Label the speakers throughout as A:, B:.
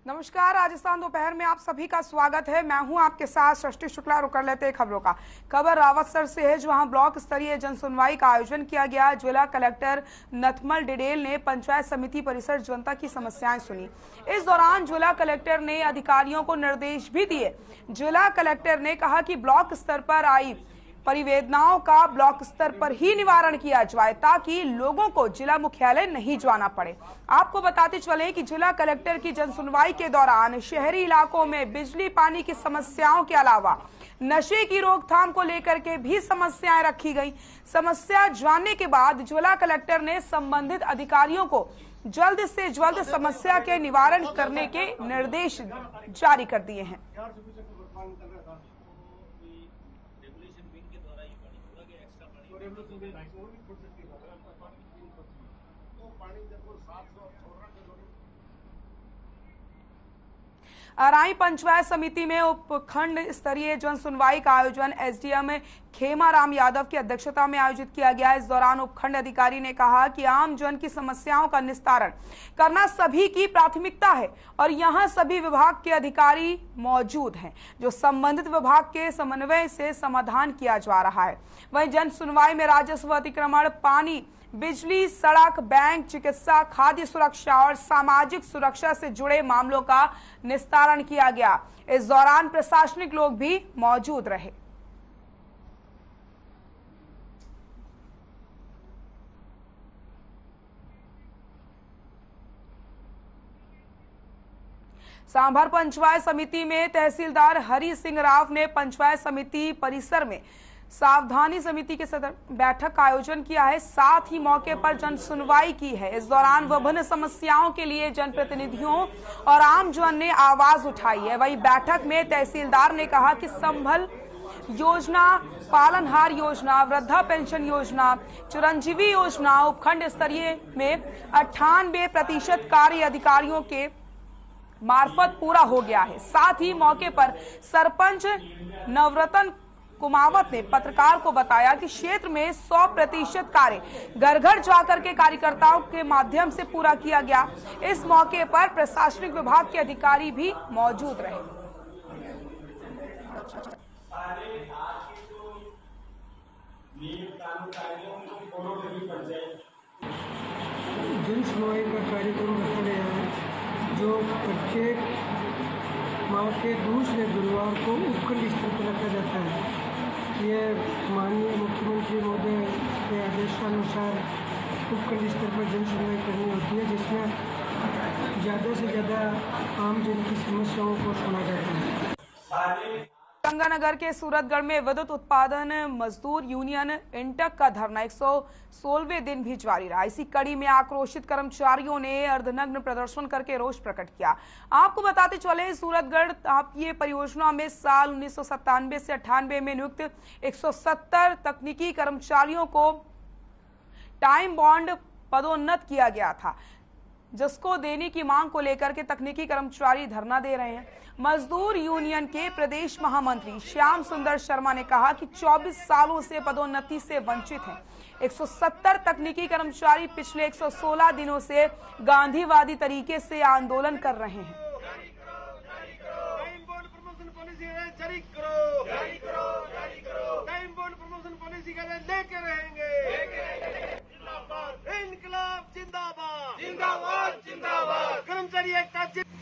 A: नमस्कार। राजस्थान दोपहर में आप सभी का स्वागत है। मैं हूं आपके साथ सृष्टि शुक्ला। रुक कर लेते हैं खबरों का। खबर रावतसर से है, जहां ब्लॉक स्तरीय जन सुनवाई का आयोजन किया गया। जिला कलेक्टर नथमल डिडेल ने पंचायत समिति परिसर जनता की समस्याएं सुनी। इस दौरान जिला कलेक्टर ने अधिकारियों को निर्देश भी दिए। जिला कलेक्टर ने कहा कि ब्लॉक स्तर पर आई परिवेदनाओं का ब्लॉक स्तर पर ही निवारण किया जाए, ताकि लोगों को जिला मुख्यालय नहीं जाना पड़े। आपको बताते चले कि जिला कलेक्टर की जनसुनवाई के दौरान शहरी इलाकों में बिजली पानी की समस्याओं के अलावा नशे की रोकथाम को लेकर के भी समस्याएं रखी गई। समस्या जानने के बाद जिला कलेक्टर ने संबंधित अधिकारियों को जल्द से जल्द समस्या के निवारण करने के निर्देश जारी कर दिए हैं। अराई पंचायत समिति में उपखंड स्तरीय जन सुनवाई का आयोजन एसडीएम खेमाराम यादव की अध्यक्षता में आयोजित किया गया। इस दौरान उपखंड अधिकारी ने कहा कि आम जन की समस्याओं का निस्तारण करना सभी की प्राथमिकता है और यहां सभी विभाग के अधिकारी मौजूद हैं, जो संबंधित विभाग के समन्वय से समाधान किया जा रहा है। वहीं जन सुनवाई में राजस्व अतिक्रमण, पानी, बिजली, सड़क, बैंक, चिकित्सा, खाद्य सुरक्षा और सामाजिक सुरक्षा से जुड़े मामलों का निस्तारण किया गया। इस दौरान प्रशासनिक लोग भी मौजूद रहे। सांभर पंचायत समिति में तहसीलदार हरि सिंह राव ने पंचायत समिति परिसर में सावधानी समिति के सदर बैठक का आयोजन किया है। साथ ही मौके पर जन सुनवाई की है। इस दौरान विभिन्न समस्याओं के लिए जनप्रतिनिधियों और आम जन ने आवाज उठाई है। वहीं बैठक में तहसीलदार ने कहा कि संभल योजना, पालनहार योजना, वृद्धा पेंशन योजना, चिरंजीवी योजना उपखंड स्तरीय में 98% कार्य अधिकारियों के मार्फत पूरा हो गया है। साथ ही मौके पर सरपंच नवरत्न कुमावत ने पत्रकार को बताया कि क्षेत्र में 100% कार्य घर घर जाकर के कार्यकर्ताओं के माध्यम से पूरा किया गया। इस मौके पर प्रशासनिक विभाग के अधिकारी भी मौजूद रहे।
B: जन सुनवाई का कार्यक्रम रखा गया है, जो प्रत्येक माह के दूसरे गुरुवार को उपखंड स्तर पर रखा जाता है। ये माननीय मुख्यमंत्री महोदय के आदेशानुसार उपखंड स्तर पर जन सुनवाई करनी होती है, जिसमें ज़्यादा से ज़्यादा आम जन की समस्याओं को सुना जाता है।
A: गंगानगर के सूरतगढ़ में विद्युत उत्पादन मजदूर यूनियन इंटक का धरना 116वें दिन भी जारी रहा। इसी कड़ी में आक्रोशित कर्मचारियों ने अर्धनग्न प्रदर्शन करके रोष प्रकट किया। आपको बताते चले, सूरतगढ़ तापीय परियोजना में साल 1997 से 98 में नियुक्त 170 तकनीकी कर्मचारियों को टाइम बॉन्ड पदोन्नत किया गया था, जिसको देने की मांग को लेकर के तकनीकी कर्मचारी धरना दे रहे हैं। मजदूर यूनियन के प्रदेश महामंत्री श्याम सुंदर शर्मा ने कहा कि 24 सालों से पदोन्नति से वंचित हैं। 170 तकनीकी कर्मचारी पिछले 116 दिनों से गांधीवादी तरीके से आंदोलन कर रहे हैं।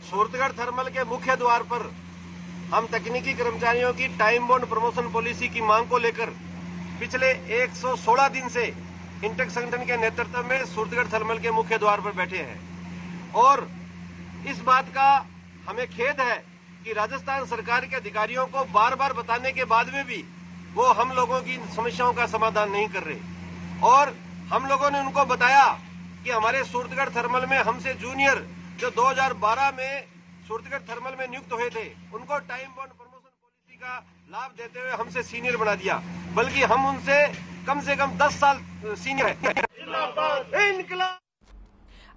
C: सूरतगढ़ थर्मल के मुख्य द्वार पर हम तकनीकी कर्मचारियों की टाइम बॉन्ड प्रमोशन पॉलिसी की मांग को लेकर पिछले 116 दिन से इंटक संगठन के नेतृत्व में सूरतगढ़ थर्मल के मुख्य द्वार पर बैठे हैं। और इस बात का हमें खेद है कि राजस्थान सरकार के अधिकारियों को बार बार बताने के बाद में भी वो हम लोगों की समस्याओं का समाधान नहीं कर रहे। और हम लोगों ने उनको बताया कि हमारे सूरतगढ़ थर्मल में हमसे जूनियर जो 2012 में सूरतगढ़ थर्मल में नियुक्त हुए थे, उनको टाइम बॉन्ड प्रमोशन पॉलिसी का लाभ देते हुए हमसे सीनियर बना दिया, बल्कि हम उनसे कम से कम 10 साल सीनियर हैं।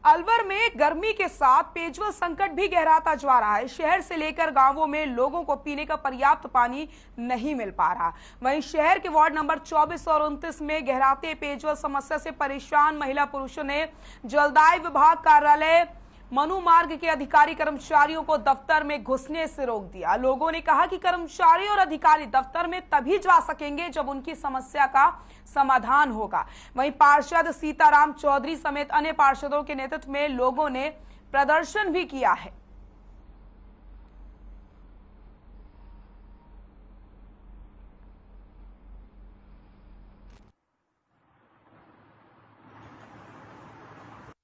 A: अलवर में गर्मी के साथ पेयजल संकट भी गहराता जा रहा है। शहर से लेकर गांवों में लोगों को पीने का पर्याप्त पानी नहीं मिल पा रहा। वहीं शहर के वार्ड नंबर 24 और 29 में गहराते पेयजल समस्या से परेशान महिला पुरुषों ने जलदाय विभाग कार्यालय मनु मार्ग के अधिकारी कर्मचारियों को दफ्तर में घुसने से रोक दिया। लोगों ने कहा कि कर्मचारी और अधिकारी दफ्तर में तभी जा सकेंगे जब उनकी समस्या का समाधान होगा। वहीं पार्षद सीताराम चौधरी समेत अन्य पार्षदों के नेतृत्व में लोगों ने प्रदर्शन भी किया है।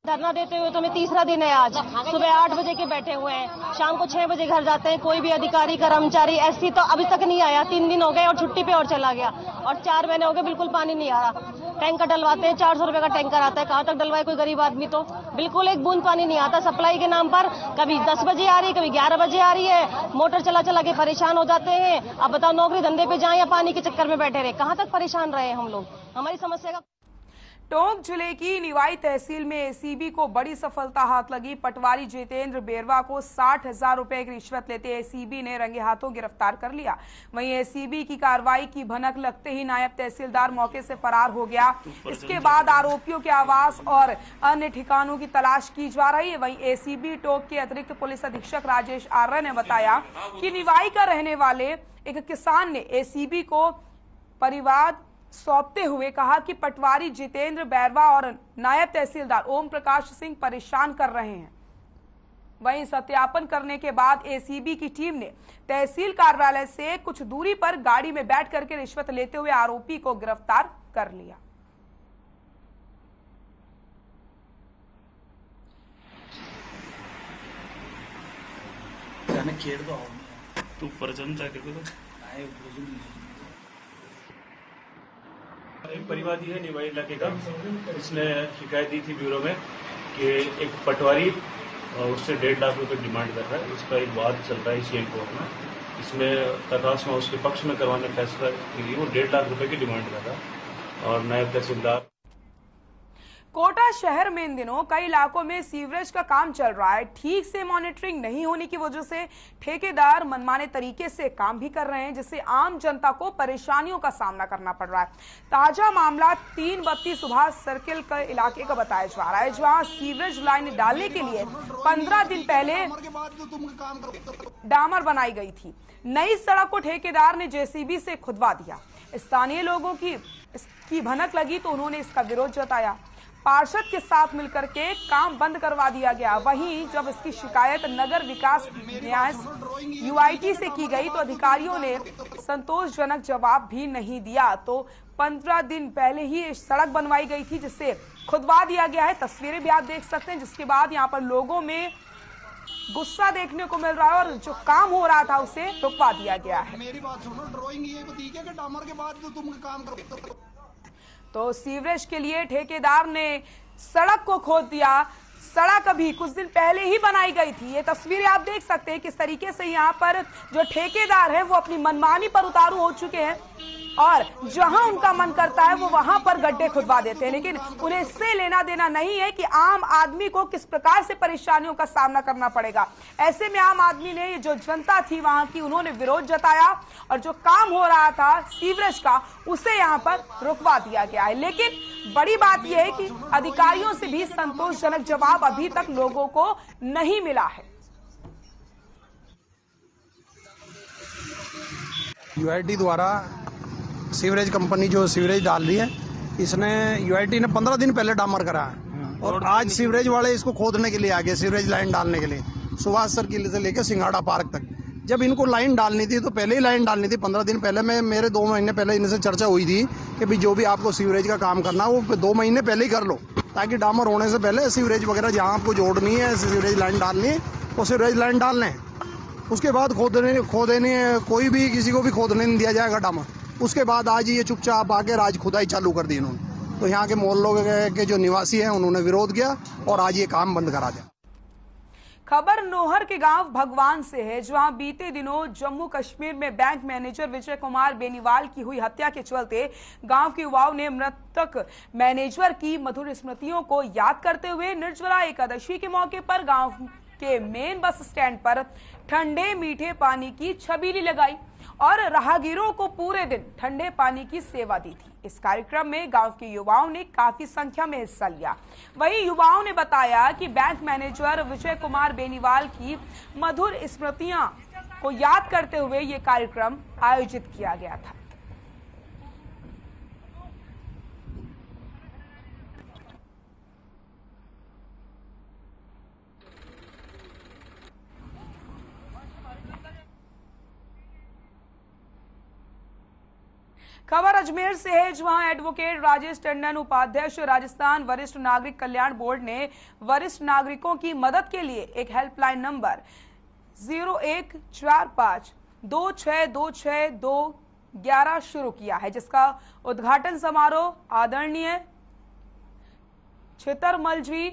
D: धरना देते हुए तो हमें तीसरा दिन है आज। सुबह 8 बजे के बैठे हुए हैं, शाम को 6 बजे घर जाते हैं। कोई भी अधिकारी कर्मचारी एससी तो अभी तक नहीं आया। 3 दिन हो गए और छुट्टी पे और चला गया, और 4 महीने हो गए बिल्कुल पानी नहीं आ रहा। टैंकर डलवाते हैं, 400 रुपए का टैंकर आता है, कहाँ तक डलवाए कोई गरीब आदमी? तो बिल्कुल एक बूंद पानी नहीं आता। सप्लाई के नाम पर कभी 10 बजे आ रही है, कभी 11 बजे आ रही है। मोटर चला चला के परेशान हो जाते हैं। अब बताओ, नौकरी धंधे पे जाएं या पानी के चक्कर में बैठे रहे? कहाँ तक परेशान रहे हम लोग? हमारी समस्या का
A: टोंक जिले की निवाई तहसील में एसीबी को बड़ी सफलता हाथ लगी। पटवारी जितेंद्र बेरवा को 60,000 रुपए की रिश्वत लेते एसीबी ने रंगे हाथों गिरफ्तार कर लिया। वहीं एसीबी की कार्रवाई की भनक लगते ही नायब तहसीलदार मौके से फरार हो गया। इसके बाद आरोपियों के आवास और अन्य ठिकानों की तलाश की जा रही है। वहीं एसीबी टोंक के अतिरिक्त पुलिस अधीक्षक राजेश आर्य ने बताया कि निवाई का रहने वाले एक किसान ने एसीबी को परिवाद सौंपते हुए कहा कि पटवारी जितेंद्र बैरवा और नायब तहसीलदार ओम प्रकाश सिंह परेशान कर रहे हैं। वहीं सत्यापन करने के बाद एसीबी की टीम ने तहसील कार्यालय से कुछ दूरी पर गाड़ी में बैठ करके रिश्वत लेते हुए आरोपी को गिरफ्तार कर लिया।
E: तू परजन एक परिवादी है निवाई इलाके का, इसने शिकायत दी थी ब्यूरो में कि एक पटवारी उससे 1.5 लाख रुपए डिमांड कर रहा है। इसका एक वाद चल रहा है इसी कोर्ट में। इसमें तकाश में उसके पक्ष में करवाने फैसला के लिए वो 1.5 लाख रुपए की डिमांड कर रहा है। और नायब तहसीलदार
A: कोटा शहर में इन दिनों कई इलाकों में सीवरेज का काम चल रहा है। ठीक से मॉनिटरिंग नहीं होने की वजह से ठेकेदार मनमाने तरीके से काम भी कर रहे हैं, जिससे आम जनता को परेशानियों का सामना करना पड़ रहा है। ताजा मामला 332 सुभाष सर्किल के इलाके का बताया जा रहा है, जहां सीवरेज लाइन डालने के लिए 15 दिन पहले डामर बनाई गई थी। नई सड़क को ठेकेदार ने जेसीबी से खुदवा दिया। स्थानीय लोगों की इसकी भनक लगी तो उन्होंने इसका विरोध जताया। पार्षद के साथ मिलकर के काम बंद करवा दिया गया। वहीं जब इसकी शिकायत नगर विकास न्यास यूआईटी से की गई तो अधिकारियों ने संतोषजनक जवाब भी नहीं दिया। तो 15 दिन पहले ही सड़क बनवाई गई थी, जिसे खुदवा दिया गया है। तस्वीरें भी आप देख सकते हैं, जिसके बाद यहाँ पर लोगों में गुस्सा देखने को मिल रहा है और जो काम हो रहा था उसे रुकवा दिया गया है।
F: मेरी बात सुनो, ड्राइंग ये बताइए कि डामर के बाद तुम काम करो।
A: तो सीवरेज के लिए ठेकेदार ने सड़क को खोद दिया। सड़क अभी कुछ दिन पहले ही बनाई गई थी। ये तस्वीरें आप देख सकते हैं किस तरीके से यहाँ पर जो ठेकेदार है वो अपनी मनमानी पर उतारू हो चुके हैं और जहां उनका मन करता है वो वहां पर गड्ढे खुदवा देते हैं। लेकिन उन्हें इससे लेना देना नहीं है कि आम आदमी को किस प्रकार से परेशानियों का सामना करना पड़ेगा। ऐसे में आम आदमी ने, जो जनता थी वहां की, उन्होंने विरोध जताया और जो काम हो रहा था सीवरेज का उसे यहां पर रुकवा दिया गया है। लेकिन बड़ी बात यह है कि अधिकारियों से भी संतोषजनक जवाब अभी तक लोगों को नहीं मिला है।
F: यूआईटी द्वारा सीवरेज कंपनी जो सीवरेज डाल रही है, इसने यूआईटी ने 15 दिन पहले डामर करा है और आज सीवरेज वाले इसको खोदने के लिए आ गए, सीवरेज लाइन डालने के लिए सुभाष सर्किल से लेकर सिंगाड़ा पार्क तक। जब इनको लाइन डालनी थी तो पहले ही लाइन डालनी थी। 15 दिन पहले मेरे 2 महीने पहले इनसे चर्चा हुई थी कि भाई जो भी आपको सीवरेज का काम करना है वो 2 महीने पहले ही कर लो, ताकि डामर होने से पहले सीवरेज वगैरह जहाँ आपको जोड़नी है, सीवरेज लाइन डालनी है, वो सीवरेज लाइन डाल लें। उसके बाद खोदने कोई भी किसी को भी खोदने नहीं दिया जाएगा डामर। उसके बाद आज ये चुपचाप आके राज खुदाई चालू कर दी इन्होंने। तो यहाँ के मोहल्लों के जो निवासी हैं उन्होंने विरोध किया और आज ये काम बंद करा दिया।
A: खबर नोहर के गांव भगवान से है, जहां बीते दिनों जम्मू कश्मीर में बैंक मैनेजर विजय कुमार बेनीवाल की हुई हत्या के चलते गांव के युवाओं ने मृतक मैनेजर की मधुर स्मृतियों को याद करते हुए निर्जला एकादशी के मौके पर गांव के मेन बस स्टैंड पर ठंडे मीठे पानी की छबीली लगाई और राहगीरों को पूरे दिन ठंडे पानी की सेवा दी थी। इस कार्यक्रम में गांव के युवाओं ने काफी संख्या में हिस्सा लिया। वहीं युवाओं ने बताया कि बैंक मैनेजर विजय कुमार बेनीवाल की मधुर स्मृतियां को याद करते हुए ये कार्यक्रम आयोजित किया गया था। खबर अजमेर से है, जहां एडवोकेट राजेश टंडन उपाध्यक्ष राजस्थान वरिष्ठ नागरिक कल्याण बोर्ड ने वरिष्ठ नागरिकों की मदद के लिए एक हेल्पलाइन नंबर 014526262211 शुरू किया है, जिसका उद्घाटन समारोह आदरणीय छितरमल जी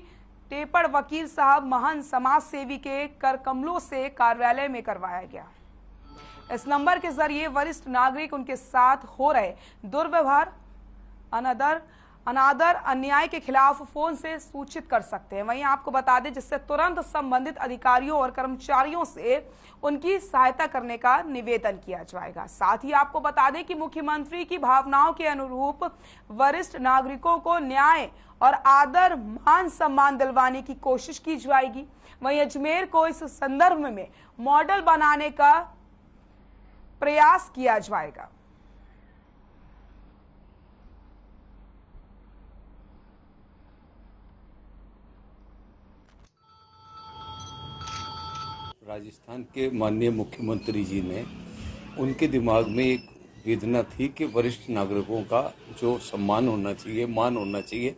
A: टेपड़ वकील साहब महान समाज सेवी के कर कमलों से कार्यालय में करवाया गया। इस नंबर के जरिए वरिष्ठ नागरिक उनके साथ हो रहे दुर्व्यवहार, अनादर, अन्याय के खिलाफ फोन से सूचित कर सकते हैं। वहीं आपको बता दें, जिससे तुरंत संबंधित अधिकारियों और कर्मचारियों से उनकी सहायता करने का निवेदन किया जाएगा। साथ ही आपको बता दें कि मुख्यमंत्री की भावनाओं के अनुरूप वरिष्ठ नागरिकों को न्याय और आदर, मान सम्मान दिलवाने की कोशिश की जाएगी। वहीं अजमेर को इस संदर्भ में मॉडल बनाने का प्रयास किया जाएगा।
G: राजस्थान के माननीय मुख्यमंत्री जी ने, उनके दिमाग में एक वेदना थी कि वरिष्ठ नागरिकों का जो सम्मान होना चाहिए, मान होना चाहिए,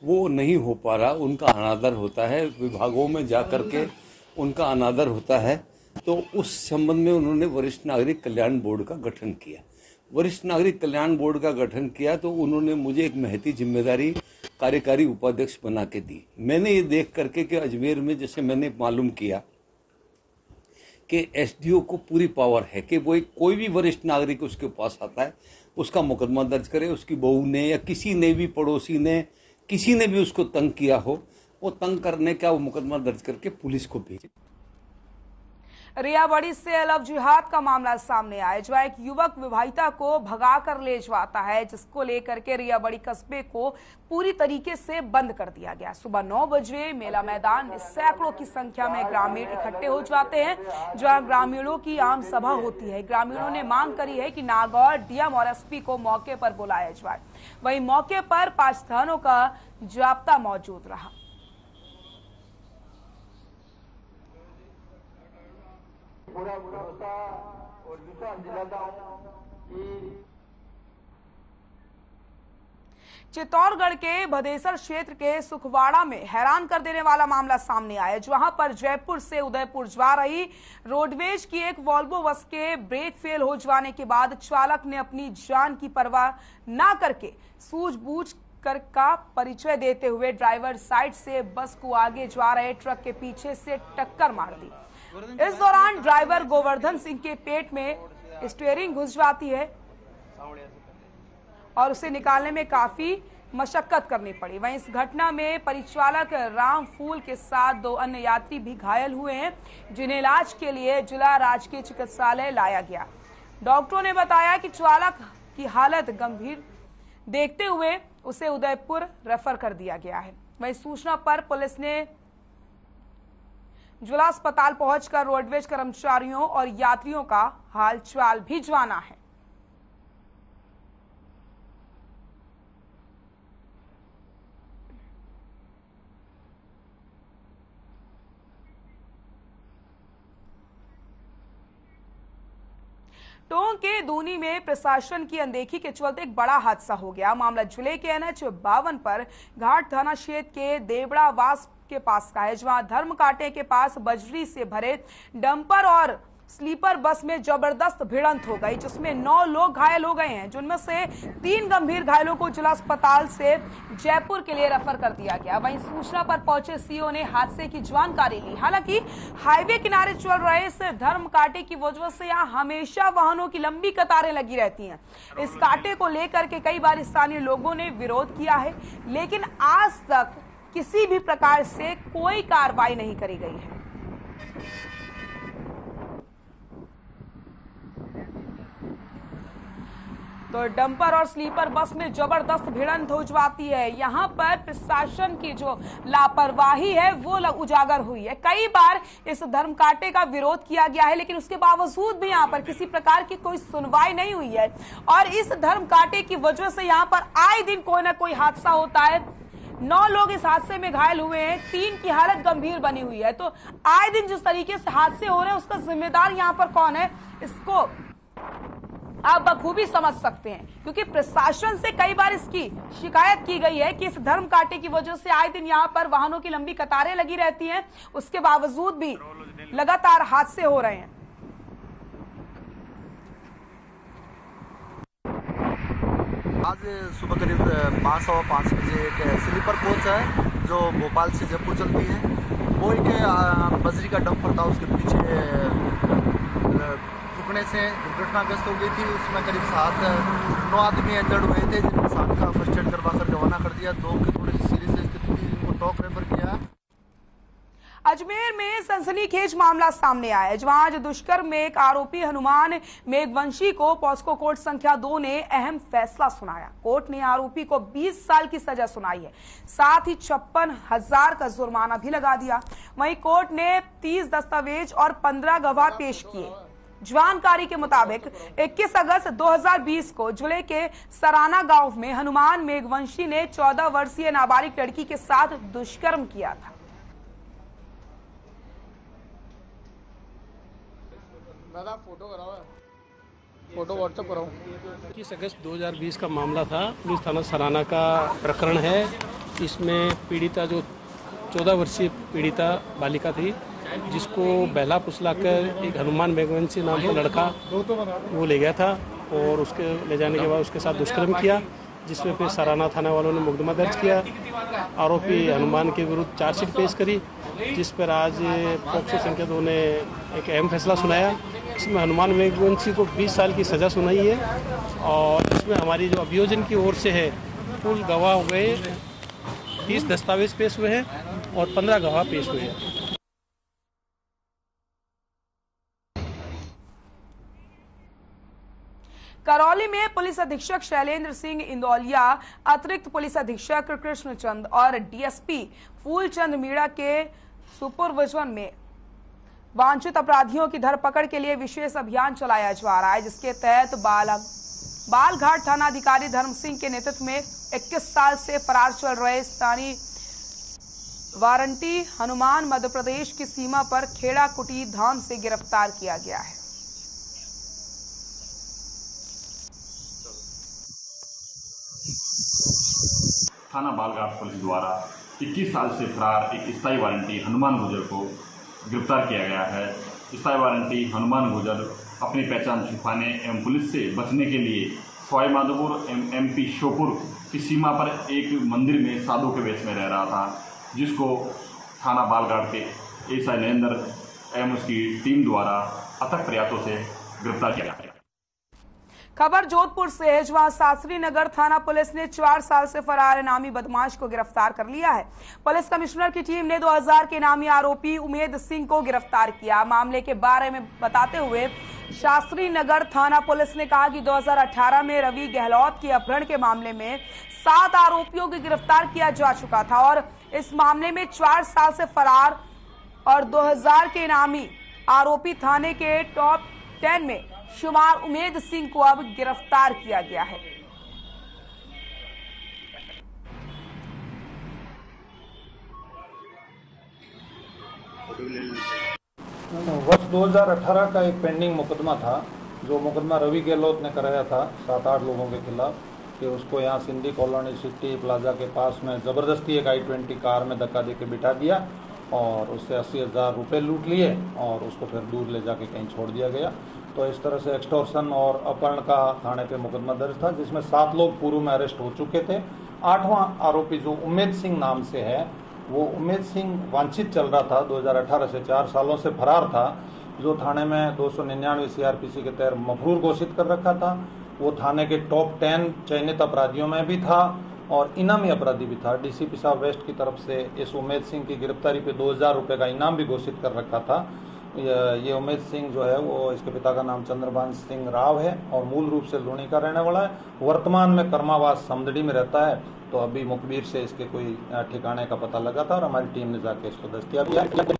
G: वो नहीं हो पा रहा। उनका अनादर होता है, विभागों में जा करके उनका अनादर होता है। तो उस संबंध में उन्होंने वरिष्ठ नागरिक कल्याण बोर्ड का गठन किया। वरिष्ठ नागरिक कल्याण बोर्ड का गठन किया तो उन्होंने मुझे एक महती जिम्मेदारी कार्यकारी उपाध्यक्ष बना के दी। मैंने ये देख करके कि अजमेर में, जैसे मैंने मालूम किया कि एसडीओ को पूरी पावर है कि वो कोई भी वरिष्ठ नागरिक उसके पास आता है, उसका मुकदमा दर्ज करे। उसकी बहू ने या किसी ने भी, पड़ोसी ने, किसी ने भी उसको तंग किया हो, वो तंग करने का वो मुकदमा दर्ज करके पुलिस को भेजे।
A: रियाबड़ी से लव जिहाद का मामला सामने आया, जो एक युवक विवाहिता को भगाकर ले जाता है, जिसको लेकर के रियाबड़ी कस्बे को पूरी तरीके से बंद कर दिया गया। सुबह 9 बजे मेला मैदान में सैकड़ों की संख्या में ग्रामीण इकट्ठे हो जाते हैं, जहां ग्रामीणों की आम सभा होती है। ग्रामीणों ने मांग करी है कि नागौर डीएम और एसपी को मौके पर बुलाया जाए। वहीं मौके पर 5 थानों का जाब्ता मौजूद रहा।
H: पूरा भरोसा और विश्वास दिलाता हूं कि
A: चित्तौड़गढ़ के भदेसर क्षेत्र के सुखवाड़ा में हैरान कर देने वाला मामला सामने आया, जहां पर जयपुर से उदयपुर जा रही रोडवेज की एक वॉल्वो बस के ब्रेक फेल हो जाने के बाद चालक ने अपनी जान की परवाह न करके सूझबूझ कर का परिचय देते हुए ड्राइवर साइड से बस को आगे जा रहे ट्रक के पीछे से टक्कर मार दी। इस दौरान ड्राइवर गोवर्धन सिंह के पेट में स्टीयरिंग घुस जाती है और उसे निकालने में काफी मशक्कत करनी पड़ी। वहीं इस घटना में परिचालक राम फूल के साथ 2 अन्य यात्री भी घायल हुए हैं, जिन्हें इलाज के लिए जिला राजकीय चिकित्सालय लाया गया। डॉक्टरों ने बताया कि चालक की हालत गंभीर देखते हुए उसे उदयपुर रेफर कर दिया गया है। वहीं सूचना पर पुलिस ने जिला अस्पताल पहुंचकर रोडवेज कर्मचारियों और यात्रियों का हालचाल भी जाना है। टोंक के दूनी में प्रशासन की अनदेखी के चलते एक बड़ा हादसा हो गया। मामला जिले के NH 52 पर घाट थाना क्षेत्र के देवड़ावास के पास का है, जहां धर्म कांटे के पास बजरी से भरे डंपर और स्लीपर बस में जबरदस्त भिड़ंत हो गई, जिसमें 9 लोग घायल हो गए हैं, जिनमें से 3 गंभीर घायलों को जिला अस्पताल से जयपुर के लिए रेफर कर दिया गया। वहीं सूचना पर पहुंचे सीओ ने हादसे की जानकारी ली। हालांकि हाईवे किनारे चल रहे इस धर्म कांटे की वजह से यहाँ हमेशा वाहनों की लंबी कतारें लगी रहती हैं। इस कांटे को लेकर के कई बार स्थानीय लोगों ने विरोध किया है, लेकिन आज तक किसी भी प्रकार से कोई कार्रवाई नहीं करी गई है। तो डंपर और स्लीपर बस में जबरदस्त भिड़ंत हो जाती है। यहाँ पर प्रशासन की जो लापरवाही है वो उजागर हुई है। कई बार इस धर्म कांटे का विरोध किया गया है, लेकिन उसके बावजूद भी यहाँ पर किसी प्रकार की कोई सुनवाई नहीं हुई है और इस धर्म कांटे की वजह से यहाँ पर आए दिन कोई ना कोई हादसा होता है। 9 लोग इस हादसे में घायल हुए हैं, 3 की हालत गंभीर बनी हुई है। तो आए दिन जिस तरीके से हादसे हो रहे हैं उसका जिम्मेदार यहाँ पर कौन है, इसको आप बखूबी समझ सकते हैं, क्योंकि प्रशासन से कई बार इसकी शिकायत की गई है कि इस धर्म कांटे की वजह से आए दिन यहाँ पर वाहनों की लंबी कतारें लगी रहती हैं, उसके बावजूद भी लगातार हादसे हो रहे हैं।
I: आज सुबह करीब 5:15 बजे एक स्लीपर कोच है जो भोपाल से जयपुर चलती है, वो एक बजरी का डंपर था, उसके पीछे रुकने से दुर्घटनाग्रस्त हो गई थी। उसमें करीब 7-9 आदमी इंजर्ड हुए थे, जिनमें 7 का फर्स्ट एड करवा कर रवाना कर दिया, 2 की थोड़ी सी सीरियस स्थिति थी, जिनको टॉक रेफर किया।
A: अजमेर में सनसनीखेज मामला सामने आया है, जहां आज दुष्कर्म में एक आरोपी हनुमान मेघवंशी को पॉस्को कोर्ट संख्या 2 ने अहम फैसला सुनाया। कोर्ट ने आरोपी को 20 साल की सजा सुनाई है, साथ ही 56,000 का जुर्माना भी लगा दिया। वहीं कोर्ट ने 30 दस्तावेज और 15 गवाह पेश किए। जानकारी के मुताबिक 21 अगस्त 2020 को जिले के सराना गांव में हनुमान मेघवंशी ने 14 वर्षीय नाबालिग लड़की के साथ दुष्कर्म किया था।
J: दादा फोटो कराओ, फोटो व्हाट्सएप कराओ। 21 अगस्त 2020 का मामला था, पुलिस थाना सराना का प्रकरण है। इसमें पीड़िता जो 14 वर्षीय पीड़िता बालिका थी, जिसको बहला फुसला कर एक हनुमान मेघवंशी नाम का लड़का वो ले गया था और उसके ले जाने के बाद उसके साथ दुष्कर्म किया, जिसमें फिर सराना थाना वालों ने मुकदमा दर्ज किया। आरोपी हनुमान के विरुद्ध चार्जशीट पेश करी, जिस पर आज पॉक्सो संख्या 2 ने एक अहम फैसला सुनाया। इसमें हनुमान मेघवंशी को 20 साल की सज़ा सुनाई है और इसमें हमारी जो अभियोजन की ओर से है कुल गवाह हो गए, 30 दस्तावेज पेश हुए हैं और 15 गवाह पेश हुए हैं।
A: करौली में पुलिस अधीक्षक शैलेंद्र सिंह इंदौलिया, अतिरिक्त पुलिस अधीक्षक कृष्णचंद और डीएसपी फूलचंद मीणा के सुपरविजन में वांछित अपराधियों की धरपकड़ के लिए विशेष अभियान चलाया जा रहा है, जिसके तहत बालघाट थाना अधिकारी धर्म सिंह के नेतृत्व में 21 साल से फरार चल रहे स्थानीय वारंटी हनुमान मध्य प्रदेश की सीमा पर खेड़ा कुटी धाम से गिरफ्तार किया गया है।
K: थाना बालघाट पुलिस द्वारा 21 साल से फरार एक स्थायी वारंटी हनुमान गुर्जर को गिरफ्तार किया गया है। स्थायी वारंटी हनुमान गुर्जर अपनी पहचान छुपाने एवं पुलिस से बचने के लिए सवाई माधोपुर एमपी श्योपुर की सीमा पर एक मंदिर में साधु के वेश में रह रहा था, जिसको थाना बालघाट के एसआई नरेंद्र एवं उसकी टीम द्वारा अथक प्रयासों से गिरफ्तार किया गया।
A: खबर जोधपुर से है, जहां शास्त्री नगर थाना पुलिस ने 4 साल से फरार इनामी बदमाश को गिरफ्तार कर लिया है। पुलिस कमिश्नर की टीम ने 2000 के इनामी आरोपी उमेद सिंह को गिरफ्तार किया। मामले के बारे में बताते हुए शास्त्री नगर थाना पुलिस ने कहा कि 2018 में रवि गहलोत के अपहरण के मामले में 7 आरोपियों को गिरफ्तार किया जा चुका था और इस मामले में 4 साल से फरार और 2000 के इनामी आरोपी थाने के टॉप 10 में शुमार उमेद सिंह को अब गिरफ्तार किया गया है।
L: वर्ष 2018 का एक पेंडिंग मुकदमा था, जो मुकदमा रवि गहलोत ने कराया था 7-8 लोगों के खिलाफ, कि उसको यहाँ सिंधी कॉलोनी सिटी प्लाजा के पास में जबरदस्ती एक i20 कार में धक्का देके बिठा दिया और उससे 80,000 रुपये लूट लिए और उसको फिर दूर ले जाके कहीं छोड़ दिया गया। तो इस तरह से एक्सटॉर्शन और अपहरण का थाने पे मुकदमा दर्ज था, जिसमें 7 लोग पूर्व में अरेस्ट हो चुके थे। 8वां आरोपी जो उमेद सिंह नाम से है, वो उमेद सिंह वांछित चल रहा था, 2018 से 4 सालों से फरार था, जो थाने में 299 सीआरपीसी के तहत मफरूर घोषित कर रखा था। वो थाने के टॉप 10 चयनित अपराधियों में भी था और इनामी अपराधी भी था। डीसीपी साहब वेस्ट की तरफ से इस उमेद सिंह की गिरफ्तारी पे 2000 रुपये का इनाम भी घोषित कर रखा था। ये उमेद सिंह जो है वो, इसके पिता का नाम चंद्रभान सिंह राव है और मूल रूप से लूणी का रहने वाला है। वर्तमान में कर्मावास समदड़ी में रहता है। तो अभी मुखबिर से इसके कोई ठिकाने का पता लगा था और हमारी टीम ने जाके इसको दस्तयाब किया।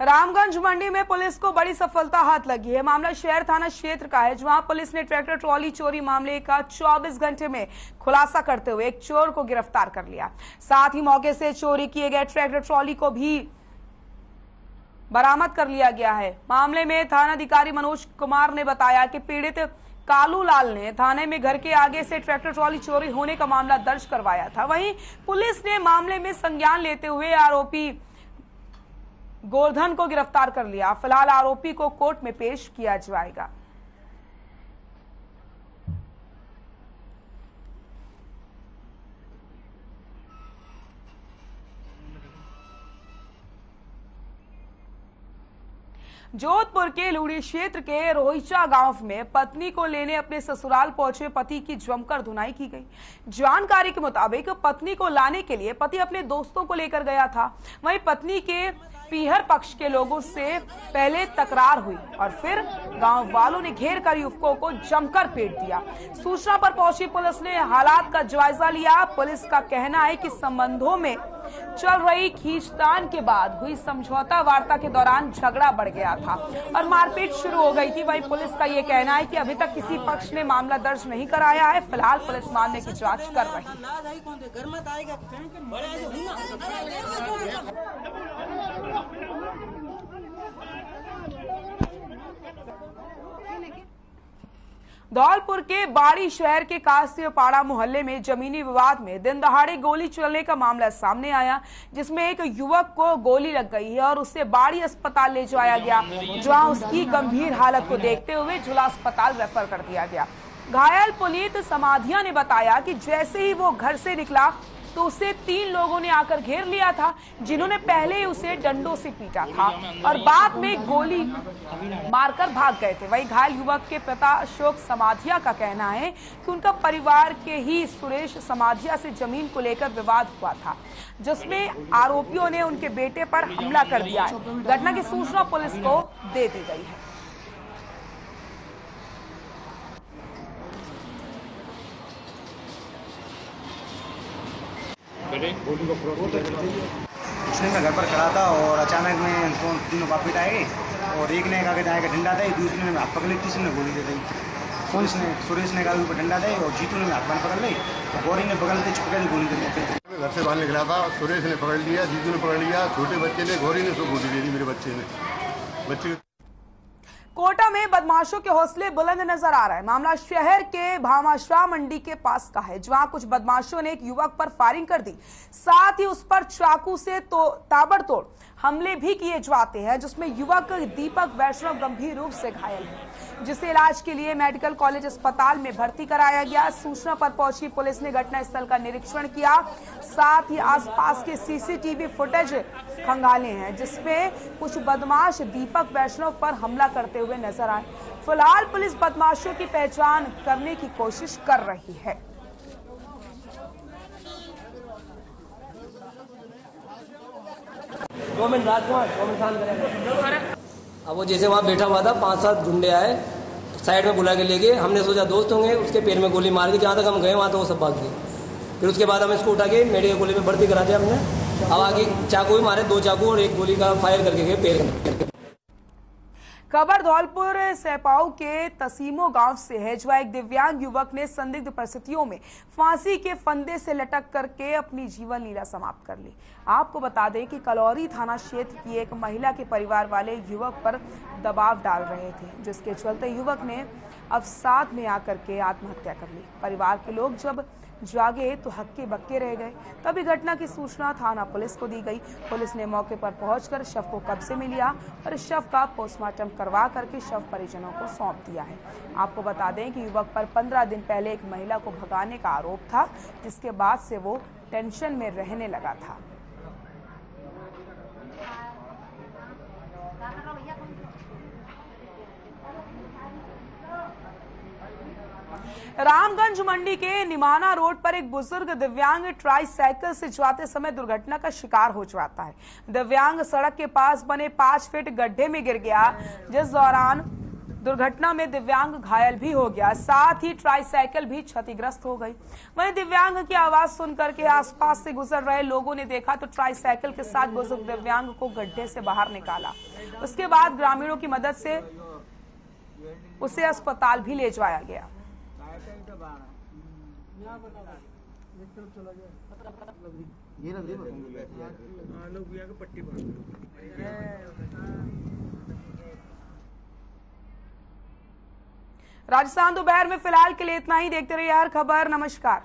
A: रामगंज मंडी में पुलिस को बड़ी सफलता हाथ लगी है। मामला शहर थाना क्षेत्र का है, जहां पुलिस ने ट्रैक्टर ट्रॉली चोरी मामले का 24 घंटे में खुलासा करते हुए एक चोर को गिरफ्तार कर लिया। साथ ही मौके से चोरी किए गए ट्रैक्टर ट्रॉली को भी बरामद कर लिया गया है। मामले में थानाधिकारी मनोज कुमार ने बताया कि पीड़ित कालू लाल ने थाने में घर के आगे से ट्रैक्टर ट्रॉली चोरी होने का मामला दर्ज करवाया था। वहीं पुलिस ने मामले में संज्ञान लेते हुए आरोपी गोवर्धन को गिरफ्तार कर लिया। फिलहाल आरोपी को कोर्ट में पेश किया जाएगा। जोधपुर के लूड़ी क्षेत्र के रोहिचा गांव में पत्नी को लेने अपने ससुराल पहुंचे पति की जमकर धुनाई की गई। जानकारी के मुताबिक पत्नी को लाने के लिए पति अपने दोस्तों को लेकर गया था। वहीं पत्नी के पीहर पक्ष के लोगों से पहले तकरार हुई और फिर गांव वालों ने घेर कर युवकों को जमकर पीट दिया। सूचना पर पहुंची पुलिस ने हालात का जायजा लिया। पुलिस का कहना है कि संबंधों में चल रही खींचतान के बाद हुई समझौता वार्ता के दौरान झगड़ा बढ़ गया था और मारपीट शुरू हो गई थी। वहीं पुलिस का ये कहना है कि अभी तक किसी पक्ष ने मामला दर्ज नहीं कराया है। फिलहाल पुलिस मामले की जांच कर रही है। धौलपुर के बाड़ी शहर के कासियापाड़ा मोहल्ले में जमीनी विवाद में दिन दहाड़े गोली चलने का मामला सामने आया, जिसमें एक युवक को गोली लग गई है और उसे बाड़ी अस्पताल ले जाया गया, जहां उसकी गंभीर हालत को देखते हुए जिला अस्पताल रेफर कर दिया गया। घायल पुनीत समाधिया ने बताया कि जैसे ही वो घर से निकला तो उसे 3 लोगों ने आकर घेर लिया था, जिन्होंने पहले ही उसे डंडों से पीटा था और बाद में गोली मारकर भाग गए थे। वहीं घायल युवक के पिता अशोक समाधिया का कहना है कि उनका परिवार के ही सुरेश समाधिया से जमीन को लेकर विवाद हुआ था, जिसमें आरोपियों ने उनके बेटे पर हमला कर दिया है। घटना की सूचना पुलिस को दे दी गई है।
M: उसने मैं घर पर खड़ा था और अचानक में तीनों वापिस आए और एक ने कहा जाएगा डंडा दे, दूसरे ने हाथ पकड़ ली, तीसरे ने गोली दे दी। सुरेश ने कहा ऊपर डंडा दे और जीतू ने हाथ पकड़ ली, गौरी ने बगल से छुपके गोली दे दी।
N: घर से बाहर निकला था, सुरेश ने पकड़ लिया, जीतू ने पकड़ लिया, छोटे बच्चे ने, गौरी ने उसको गोली दे दी। मेरे बच्चे
A: कोटा में बदमाशों के हौसले बुलंद नजर आ रहा है। मामला शहर के भामाशाह मंडी के पास का है, जहां कुछ बदमाशों ने एक युवक पर फायरिंग कर दी, साथ ही उस पर चाकू से ताबड़तोड़ हमले भी किए जाते हैं, जिसमें युवक दीपक वैष्णव गंभीर रूप से घायल है, जिसे इलाज के लिए मेडिकल कॉलेज अस्पताल में भर्ती कराया गया। सूचना पर पहुंची पुलिस ने घटनास्थल का निरीक्षण किया, साथ ही आसपास के सीसीटीवी फुटेज खंगाले हैं, जिसमें कुछ बदमाश दीपक वैष्णव पर हमला करते हुए नजर आए। फिलहाल पुलिस बदमाशों की पहचान करने की कोशिश कर रही है।
O: अब वो जैसे वहाँ बैठा हुआ था, 5-7 गुंडे आए, साइड में बुला के ले गए। हमने सोचा दोस्त होंगे, उसके पैर में गोली मार दी। जहाँ तक हम गए वहाँ तो वो सब भाग गए। फिर उसके बाद हम इसको उठा के मेडिकल कॉलेज में भर्ती करा दिया हमने। अब आगे चाकू भी मारे, 2 चाकू और 1 गोली का फायर करके गए पैर में।
A: खबर धौलपुर सेपाऊ के तसीमो गांव से है, जहां एक दिव्यांग युवक ने संदिग्ध परिस्थितियों में फांसी के फंदे से लटक करके अपनी जीवन लीला समाप्त कर ली। आपको बता दें कि कलौरी थाना क्षेत्र की एक महिला के परिवार वाले युवक पर दबाव डाल रहे थे, जिसके चलते युवक ने अवसाद में आकर के आत्महत्या कर ली। परिवार के लोग जब जागे तो हक्के बक्के रह गए। तभी घटना की सूचना थाना पुलिस को दी गई। पुलिस ने मौके पर पहुंचकर शव को कब्जे में लिया और इस शव का पोस्टमार्टम करवा करके शव परिजनों को सौंप दिया है। आपको बता दें कि युवक पर 15 दिन पहले एक महिला को भगाने का आरोप था, जिसके बाद से वो टेंशन में रहने लगा था। रामगंज मंडी के निमाना रोड पर एक बुजुर्ग दिव्यांग ट्राईसाइकिल से जाते समय दुर्घटना का शिकार हो जाता है। दिव्यांग सड़क के पास बने 5 फीट गड्ढे में गिर गया, जिस दौरान दुर्घटना में दिव्यांग घायल भी हो गया, साथ ही ट्राईसाइकिल भी क्षतिग्रस्त हो गई। वहीं दिव्यांग की आवाज सुनकर के आसपास से गुजर रहे लोगों ने देखा तो ट्राईसाइकिल के साथ बुजुर्ग दिव्यांग को गड्ढे से बाहर निकाला। उसके बाद ग्रामीणों की मदद से उसे अस्पताल भी ले जाया गया। राजस्थान दोपहर में फिलहाल के लिए इतना ही। देखते रहिए हर खबर। नमस्कार।